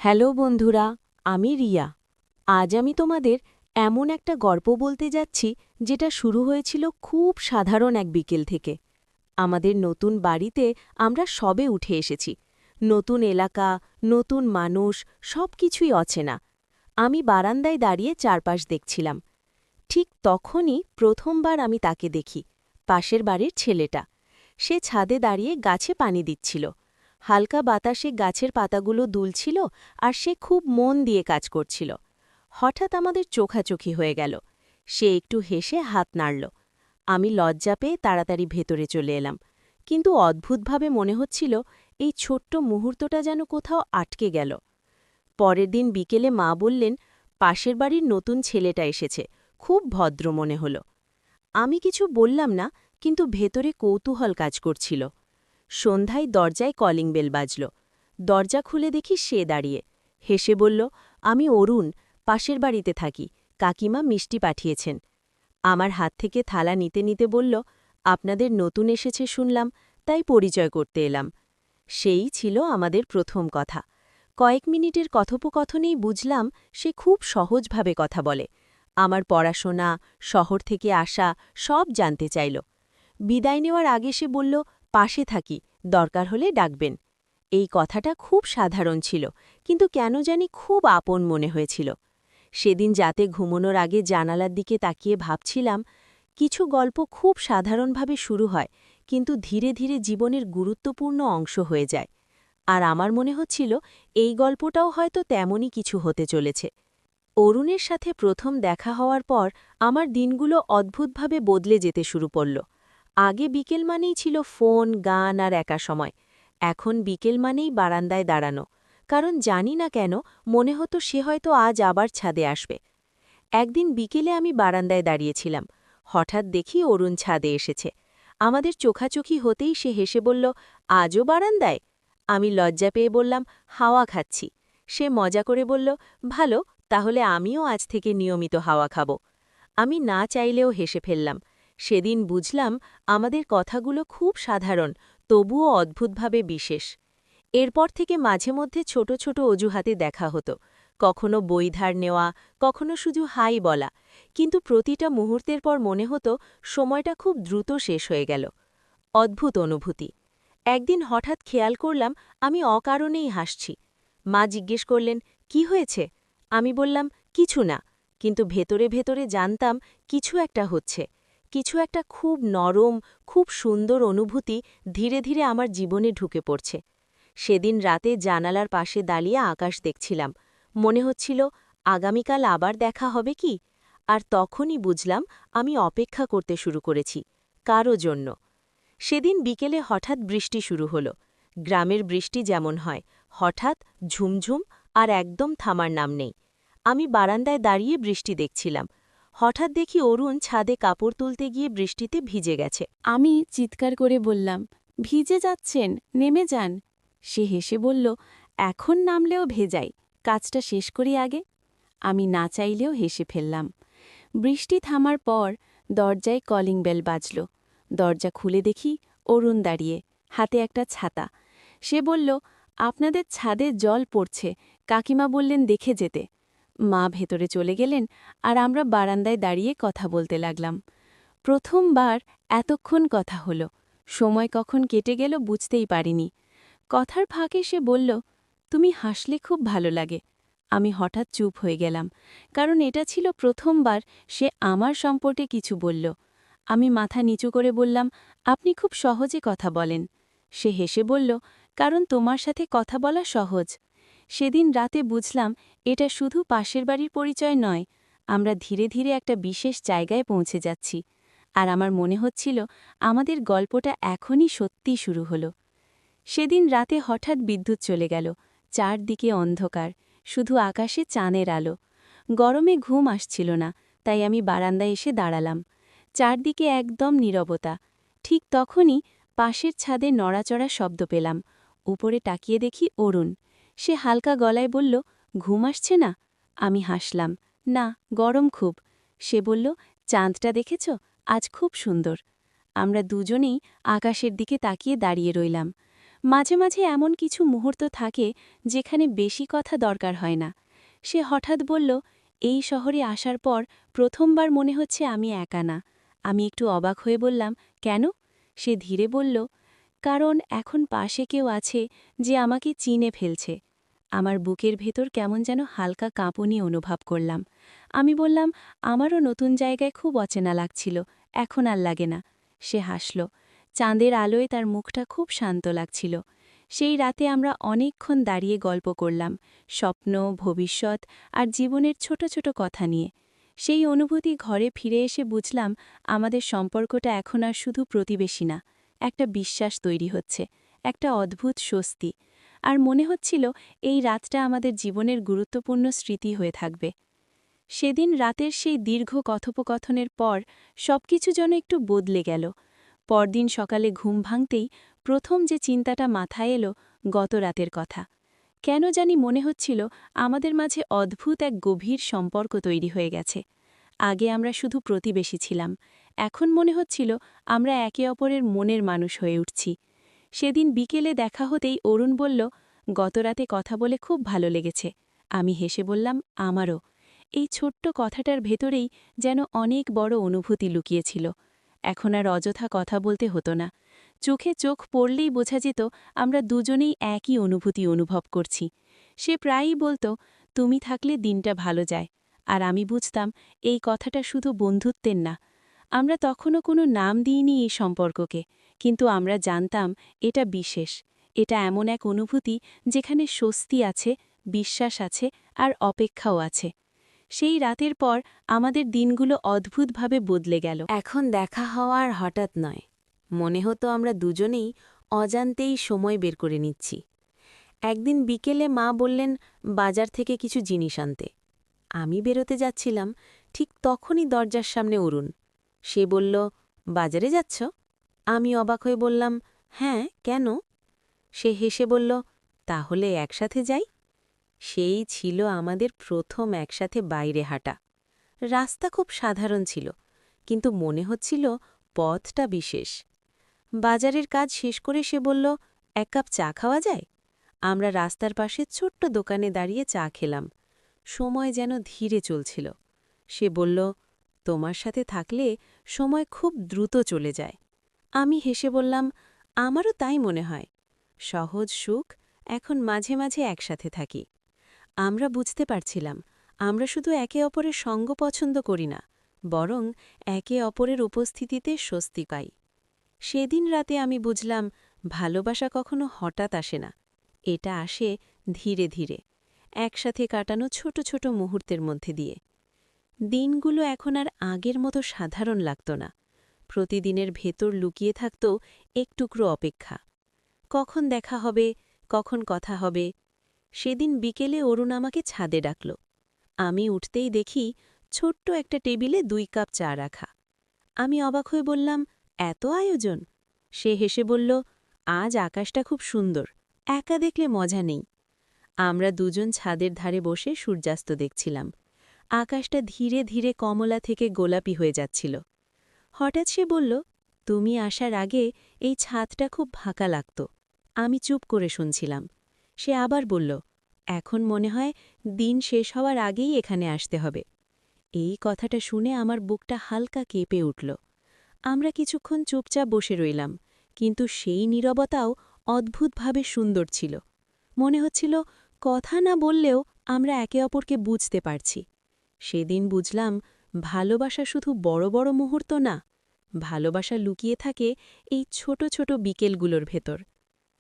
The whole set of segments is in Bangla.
হ্যালো বন্ধুরা, আমি রিয়া। আজ আমি তোমাদের এমন একটা গল্প বলতে যাচ্ছি যেটা শুরু হয়েছিল খুব সাধারণ এক বিকেল থেকে। আমাদের নতুন বাড়িতে আমরা সবে উঠে এসেছি। নতুন এলাকা, নতুন মানুষ, সব কিছুই অচেনা। আমি বারান্দায় দাঁড়িয়ে চারপাশ দেখছিলাম। ঠিক তখনই প্রথমবার আমি তাকে দেখি, পাশের বাড়ির ছেলেটা। সে ছাদে দাঁড়িয়ে গাছে পানি দিচ্ছিল। হালকা বাতাসে গাছের পাতাগুলো দুলছিল আর সে খুব মন দিয়ে কাজ করছিল। হঠাৎ আমাদের চোখাচোখি হয়ে গেল। সে একটু হেসে হাত নাড়ল। আমি লজ্জা পেয়ে তাড়াতাড়ি ভেতরে চলে এলাম, কিন্তু অদ্ভুতভাবে মনে হচ্ছিল এই ছোট্ট মুহূর্তটা যেন কোথাও আটকে গেল। পরের দিন বিকেলে মা বললেন, পাশের বাড়ির নতুন ছেলেটা এসেছে, খুব ভদ্র মনে হল। আমি কিছু বললাম না, কিন্তু ভেতরে কৌতূহল কাজ করছিল। সন্ধ্যায় দরজায় কলিং বেল বাজল। দরজা খুলে দেখি সে দাঁড়িয়ে। হেসে বলল, আমি অরুণ, পাশের বাড়িতে থাকি, কাকিমা মিষ্টি পাঠিয়েছেন। আমার হাত থেকে থালা নিতে নিতে বলল, আপনাদের নতুন এসেছে শুনলাম, তাই পরিচয় করতে এলাম। সেই ছিল আমাদের প্রথম কথা। কয়েক মিনিটের কথোপকথনেই বুঝলাম সে খুব সহজভাবে কথা বলে। আমার পড়াশোনা, শহর থেকে আসা সব জানতে চাইল। বিদায় নেওয়ার আগে সে বলল, পাশে থাকি, দরকার হলে ডাকবেন। এই কথাটা খুব সাধারণ ছিল, কিন্তু কেন জানি খুব আপন মনে হয়েছিল। সেদিন রাতে ঘুমানোর আগে জানালার দিকে তাকিয়ে ভাবছিলাম, কিছু গল্প খুব সাধারণভাবে শুরু হয়, কিন্তু ধীরে ধীরে জীবনের গুরুত্বপূর্ণ অংশ হয়ে যায়। আর আমার মনে হচ্ছিল এই গল্পটাও হয়তো তেমনই কিছু হতে চলেছে। অরুণের সাথে প্রথম দেখা হওয়ার পর আমার দিনগুলো অদ্ভুতভাবে বদলে যেতে শুরু করল। আগে বিকেল মানেই ছিল ফোন, গান আর একা সময়। এখন বিকেল মানেই বারান্দায় দাঁড়ানো, কারণ জানি না কেন মনে হতো সে হয়তো আজ আবার ছাদে আসবে। একদিন বিকেলে আমি বারান্দায় দাঁড়িয়েছিলাম। হঠাৎ দেখি অরুণ ছাদে এসেছে। আমাদের চোখাচোখি হতেই সে হেসে বলল, আজও বারান্দায়? আমি লজ্জা পেয়ে বললাম, হাওয়া খাচ্ছি। সে মজা করে বলল, ভালো, তাহলে আমিও আজ থেকে নিয়মিত হাওয়া খাব। আমি না চাইলেও হেসে ফেললাম। সেদিন বুঝলাম আমাদের কথাগুলো খুব সাধারণ, তবুও অদ্ভুতভাবে বিশেষ। এরপর থেকে মাঝে মধ্যে ছোট ছোট অজুহাতে দেখা হতো, কখনো বই ধার নেওয়া, কখনো শুধু হাই বলা, কিন্তু প্রতিটা মুহূর্তের পর মনে হতো সময়টা খুব দ্রুত শেষ হয়ে গেল। অদ্ভুত অনুভূতি। একদিন হঠাৎ খেয়াল করলাম আমি অকারণেই হাসছি। মা জিজ্ঞেস করলেন, কি হয়েছে? আমি বললাম, কিছু না, কিন্তু ভেতরে ভেতরে জানতাম কিছু একটা হচ্ছে। কিছু একটা খুব নরম, খুব সুন্দর অনুভূতি ধীরে ধীরে আমার জীবনে ঢুকে পড়ছে। সেদিন রাতে জানালার পাশে দাঁড়িয়ে আকাশ দেখছিলাম। মনে হচ্ছিল, আগামীকাল আবার দেখা হবে কি? আর তখনই বুঝলাম আমি অপেক্ষা করতে শুরু করেছি, কারো জন্য। সেদিন বিকেলে হঠাৎ বৃষ্টি শুরু হলো। গ্রামের বৃষ্টি যেমন হয়, হঠাৎ ঝুমঝুম, আর একদম থামার নাম নেই। আমি বারান্দায় দাঁড়িয়ে বৃষ্টি দেখছিলাম। হঠাৎ দেখি অরুণ ছাদে কাপড় তুলতে গিয়ে বৃষ্টিতে ভিজে গেছে। আমি চিৎকার করে বললাম, ভিজে যাচ্ছেন, নেমে যান। সে হেসে বলল, এখন নামলেও ভেজাই, কাজটা শেষ করি আগে। আমি না চাইলেও হেসে ফেললাম। বৃষ্টি থামার পর দরজায় কলিং বেল বাজল। দরজা খুলে দেখি অরুণ দাঁড়িয়ে, হাতে একটা ছাতা। সে বলল, আপনাদের ছাদে জল পড়ছে, কাকিমা বললেন দেখে যেতে। মা ভেতরে চলে গেলেন, আর আমরা বারান্দায় দাঁড়িয়ে কথা বলতে লাগলাম। প্রথমবার এতক্ষণ কথা হলো। সময় কখন কেটে গেল বুঝতেই পারিনি। কথার ফাঁকে সে বলল, তুমি হাসলে খুব ভালো লাগে। আমি হঠাৎ চুপ হয়ে গেলাম, কারণ এটা ছিল প্রথমবার সে আমার সম্পর্কে কিছু বলল। আমি মাথা নিচু করে বললাম, আপনি খুব সহজে কথা বলেন। সে হেসে বলল, কারণ তোমার সাথে কথা বলা সহজ। সেদিন রাতে বুঝলাম এটা শুধু পাশের বাড়ির পরিচয় নয়, আমরা ধীরে ধীরে একটা বিশেষ জায়গায় পৌঁছে যাচ্ছি। আর আমার মনে হচ্ছিল আমাদের গল্পটা এখনই সত্যি শুরু হলো। সেদিন রাতে হঠাৎ বিদ্যুৎ চলে গেল। চারদিকে অন্ধকার, শুধু আকাশে চাঁদের আলো। গরমে ঘুম আসছিল না, তাই আমি বারান্দায় এসে দাঁড়ালাম। চারদিকে একদম নীরবতা। ঠিক তখনই পাশের ছাদে নড়াচড়া শব্দ পেলাম। উপরে তাকিয়ে দেখি অরুণ। সে হালকা গলায় বলল, ঘুম আসছে না? আমি হাসলাম, না, গরম খুব। সে বলল, চাঁদটা দেখেছ? আজ খুব সুন্দর। আমরা দুজনেই আকাশের দিকে তাকিয়ে দাঁড়িয়ে রইলাম। মাঝে মাঝে এমন কিছু মুহূর্ত থাকে যেখানে বেশি কথা দরকার হয় না। সে হঠাৎ বলল, এই শহরে আসার পর প্রথমবার মনে হচ্ছে আমি একা না। আমি একটু অবাক হয়ে বললাম, কেন? সে ধীরে বলল, কারণ এখন পাশে কেউ আছে যে আমাকে চিনে ফেলছে। আমার বুকের ভেতর কেমন যেন হালকা কাঁপুনি অনুভব করলাম। আমি বললাম, আমারও নতুন জায়গায় খুব অচেনা লাগছিল, এখন আর লাগে না। সে হাসল। চাঁদের আলোয় তার মুখটা খুব শান্ত লাগছিল। সেই রাতে আমরা অনেকক্ষণ দাঁড়িয়ে গল্প করলাম, স্বপ্ন, ভবিষ্যৎ আর জীবনের ছোট ছোট কথা নিয়ে। সেই অনুভূতি ঘরে ফিরে এসে বুঝলাম, আমাদের সম্পর্কটা এখন আর শুধু প্রতিবেশী না, একটা বিশ্বাস তৈরি হচ্ছে, একটা অদ্ভুত স্বস্তি। আর মনে হচ্ছিল এই রাতটা আমাদের জীবনের গুরুত্বপূর্ণ স্মৃতি হয়ে থাকবে। সেদিন রাতের সেই দীর্ঘ কথোপকথনের পর সবকিছু যেন একটু বদলে গেল। পরদিন সকালে ঘুম ভাঙতেই প্রথম যে চিন্তাটা মাথায় এলো, গত রাতের কথা। কেন জানি মনে হচ্ছিল আমাদের মাঝে অদ্ভুত এক গভীর সম্পর্ক তৈরি হয়ে গেছে। আগে আমরা শুধু প্রতিবেশী ছিলাম, এখন মনে হচ্ছিল আমরা একে অপরের মনের মানুষ হয়ে উঠছি। সেদিন বিকেলে দেখা হতেই অরুণ বলল, গতরাতে কথা বলে খুব ভালো লেগেছে। আমি হেসে বললাম, আমারও। এই ছোট্ট কথাটার ভেতরেই যেন অনেক বড় অনুভূতি লুকিয়েছিল। এখন আর অযথা কথা বলতে হতো না। চোখে চোখ পড়লেই বোঝা যেত আমরা দুজনেই একই অনুভূতি অনুভব করছি। সে প্রায়ই বলতো, তুমি থাকলে দিনটা ভালো যায়। আর আমি বুঝতাম এই কথাটা শুধু বন্ধুত্বের না। আমরা তখনও কোনো নাম দিইনি এই সম্পর্ককে, কিন্তু আমরা জানতাম এটা বিশেষ। এটা এমন এক অনুভূতি যেখানে স্বস্তি আছে, বিশ্বাস আছে আর অপেক্ষাও আছে। সেই রাতের পর আমাদের দিনগুলো অদ্ভুতভাবে বদলে গেল। এখন দেখা হওয়ার হঠাৎ নয়, মনে হতো আমরা দুজনেই অজান্তেই সময় বের করে নিচ্ছি। একদিন বিকেলে মা বললেন বাজার থেকে কিছু জিনিস আনতে। আমি বেরোতে যাচ্ছিলাম, ঠিক তখনই দরজার সামনে অরুণ। সে বলল, বাজারে যাচ্ছ? আমি অবাক হয়ে বললাম, হ্যাঁ, কেন? সে হেসে বলল, তাহলে একসাথে যাই। সেই ছিল আমাদের প্রথম একসাথে বাইরে হাঁটা। রাস্তা খুব সাধারণ ছিল, কিন্তু মনে হচ্ছিল পথটা বিশেষ। বাজারের কাজ শেষ করে সে বলল, এক কাপ চা খাওয়া যায়? আমরা রাস্তার পাশে ছোট্ট দোকানে দাঁড়িয়ে চা খেলাম। সময় যেন ধীরে চলছিল। সে বলল, তোমার সাথে থাকলে সময় খুব দ্রুত চলে যায়। আমি হেসে বললাম, আমারও তাই মনে হয়। সহজ সুখ, এখন মাঝে মাঝে একসাথে থাকি। আমরা বুঝতে পারছিলাম আমরা শুধু একে অপরের সঙ্গ পছন্দ করি না, বরং একে অপরের উপস্থিতিতে স্বস্তি পাই। সেদিন রাতে আমি বুঝলাম, ভালোবাসা কখনো হঠাৎ আসে না, এটা আসে ধীরে ধীরে, একসাথে কাটানো ছোট ছোট মুহূর্তের মধ্যে দিয়ে। দিনগুলো এখন আর আগের মতো সাধারণ লাগত না। প্রতিদিনের ভেতর লুকিয়ে থাকত এক টুকরো অপেক্ষা। কখন দেখা হবে, কখন কথা হবে। সেদিন বিকেলে অরুণ আমাকে ছাদে ডাকল। আমি উঠতেই দেখি ছোট্ট একটা টেবিলে 2 কাপ চা রাখা। আমি অবাক হয়ে বললাম, এত আয়োজন? সে হেসে বলল, আজ আকাশটা খুব সুন্দর, একা দেখলে মজা নেই। আমরা দুজন ছাদের ধারে বসে সূর্যাস্ত দেখছিলাম। আকাশটা ধীরে ধীরে কমলা থেকে গোলাপি হয়ে যাচ্ছিল। হঠাৎ সে বলল, তুমি আসার আগে এই ছাদটা খুব ফাঁকা লাগত। আমি চুপ করে শুনছিলাম। সে আবার বলল, এখন মনে হয় দিন শেষ হওয়ার আগেই এখানে আসতে হবে। এই কথাটা শুনে আমার বুকটা হালকা কেঁপে উঠল। আমরা কিছুক্ষণ চুপচাপ বসে রইলাম, কিন্তু সেই নীরবতাও অদ্ভুতভাবে সুন্দর ছিল। মনে হচ্ছিল কথা না বললেও আমরা একে অপরকে বুঝতে পারছি। সেদিন বুঝলাম, ভালোবাসা শুধু বড় বড় মুহূর্ত না, ভালোবাসা লুকিয়ে থাকে এই ছোট ছোট বিকেলগুলোর ভেতর।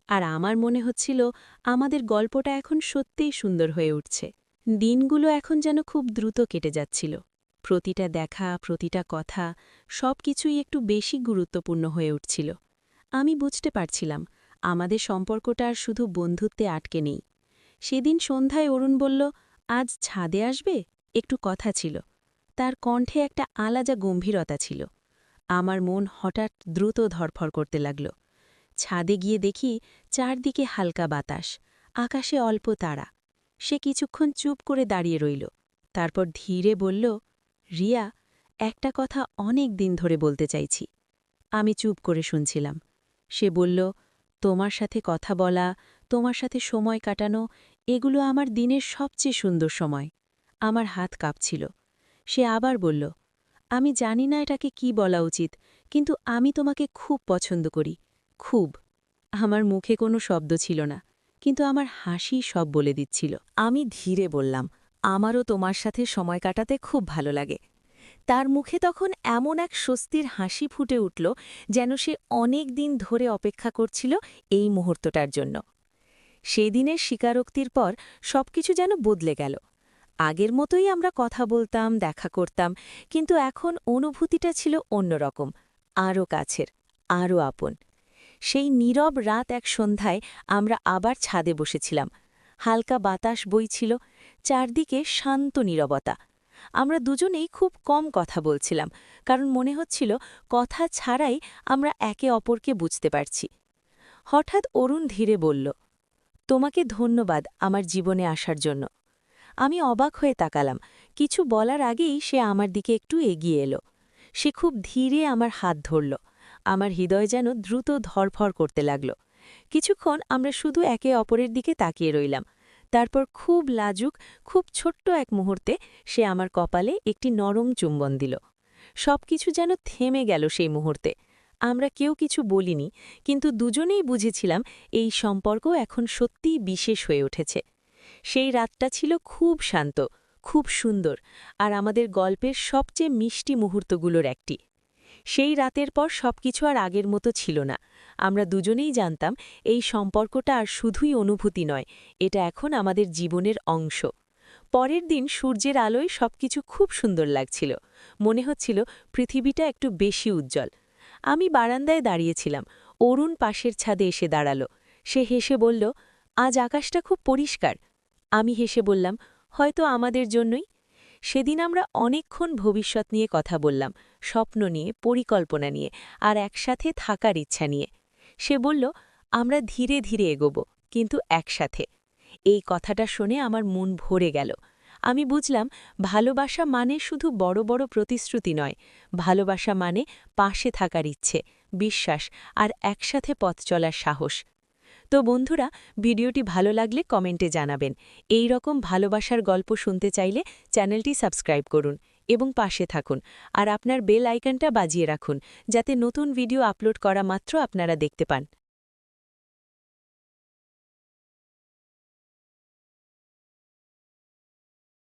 আর আমার মনে হচ্ছিল আমাদের গল্পটা এখন সত্যিই সুন্দর হয়ে উঠছে। দিনগুলো এখন যেন খুব দ্রুত কেটে যাচ্ছিল। প্রতিটা দেখা, প্রতিটা কথা, সব কিছুই একটু বেশি গুরুত্বপূর্ণ হয়ে উঠছিল। আমি বুঝতে পারছিলাম আমাদের সম্পর্কটা আর শুধু বন্ধুত্বে আটকে নেই। সেদিন সন্ধ্যায় অরুণ বলল, আজ ছাদে আসবে, একটু কথা ছিল। তার কণ্ঠে একটা আলাদা গম্ভীরতা ছিল। আমার মন হঠাৎ দ্রুত ধরফর করতে লাগল। ছাদে গিয়ে দেখি চারদিকে হালকা বাতাস, আকাশে অল্প তারা। সে কিছুক্ষণ চুপ করে দাঁড়িয়ে রইল, তারপর ধীরে বলল, রিয়া, একটা কথা অনেক দিন ধরে বলতে চাইছি। আমি চুপ করে শুনছিলাম। সে বলল, তোমার সাথে কথা বলা, তোমার সাথে সময় কাটানো, এগুলো আমার দিনের সবচেয়ে সুন্দর সময়। আমার হাত কাঁপছিল। সে আবার বলল, আমি জানি না এটাকে কি বলা উচিত, কিন্তু আমি তোমাকে খুব পছন্দ করি, খুব। আমার মুখে কোনো শব্দ ছিল না, কিন্তু আমার হাসি সব বলে দিচ্ছিল। আমি ধীরে বললাম, আমারও তোমার সাথে সময় কাটাতে খুব ভালো লাগে। তার মুখে তখন এমন এক স্বস্তির হাসি ফুটে উঠল, যেন সে অনেক দিন ধরে অপেক্ষা করছিল এই মুহূর্তটার জন্য। সেই দিনের স্বীকারোক্তির পর সবকিছু যেন বদলে গেল। আগের মতোই আমরা কথা বলতাম, দেখা করতাম, কিন্তু এখন অনুভূতিটা ছিল অন্যরকম, আরও কাছের, আরও আপন। সেই নীরব রাত এক সন্ধ্যায় আমরা আবার ছাদে বসেছিলাম। হালকা বাতাস বইছিল, চারদিকে শান্ত নীরবতা। আমরা দুজনেই খুব কম কথা বলছিলাম, কারণ মনে হচ্ছিল কথা ছাড়াই আমরা একে অপরকে বুঝতে পারছি। হঠাৎ অরুণ ধীরে বলল, তোমাকে ধন্যবাদ আমার জীবনে আসার জন্য। আমি অবাক হয়ে তাকালাম। কিছু বলার আগেই সে আমার দিকে একটু এগিয়ে এলো। সে খুব ধীরে আমার হাত ধরল। আমার হৃদয় যেন দ্রুত ধরফর করতে লাগল। কিছুক্ষণ আমরা শুধু একে অপরের দিকে তাকিয়ে রইলাম। তারপর খুব লাজুক, খুব ছোট্ট এক মুহূর্তে সে আমার কপালে একটি নরম চুম্বন দিল। সবকিছু যেন থেমে গেল সেই মুহূর্তে। আমরা কেউ কিছু বলিনি, কিন্তু দুজনেই বুঝেছিলাম এই সম্পর্ক এখন সত্যিই বিশেষ হয়ে উঠেছে। সেই রাতটা ছিল খুব শান্ত, খুব সুন্দর, আর আমাদের গল্পের সবচেয়ে মিষ্টি মুহূর্তগুলোর একটি। সেই রাতের পর সবকিছু আর আগের মতো ছিল না। আমরা দুজনেই জানতাম এই সম্পর্কটা আর শুধুই অনুভূতি নয়, এটা এখন আমাদের জীবনের অংশ। পরের দিন সূর্যের আলোয় সবকিছু খুব সুন্দর লাগছিল। মনে হচ্ছিল পৃথিবীটা একটু বেশি উজ্জ্বল। আমি বারান্দায় দাঁড়িয়েছিলাম। অরুণ পাশের ছাদে এসে দাঁড়ালো। সে হেসে বলল, আজ আকাশটা খুব পরিষ্কার। আমি হেসে বললাম, হয়তো আমাদের জন্যই। সেদিন আমরা অনেকক্ষণ ভবিষ্যৎ নিয়ে কথা বললাম, স্বপ্ন নিয়ে, পরিকল্পনা নিয়ে, আর একসাথে থাকার ইচ্ছা নিয়ে। সে বলল, আমরা ধীরে ধীরে এগোব, কিন্তু একসাথে। এই কথাটা শুনে আমার মন ভরে গেল। আমি বুঝলাম, ভালোবাসা মানে শুধু বড় বড় প্রতিশ্রুতি নয়। ভালোবাসা মানে পাশে থাকার ইচ্ছে, বিশ্বাস, আর একসাথে পথ চলার সাহস। তো বন্ধুরা, ভিডিওটি ভালো লাগলে কমেন্টে জানাবেন। এই রকম ভালোবাসার গল্প শুনতে চাইলে চ্যানেলটি সাবস্ক্রাইব করুন এবং পাশে থাকুন, আর আপনার বেল আইকনটা বাজিয়ে রাখুন, যাতে নতুন ভিডিও আপলোড করা মাত্র আপনারা দেখতে পান।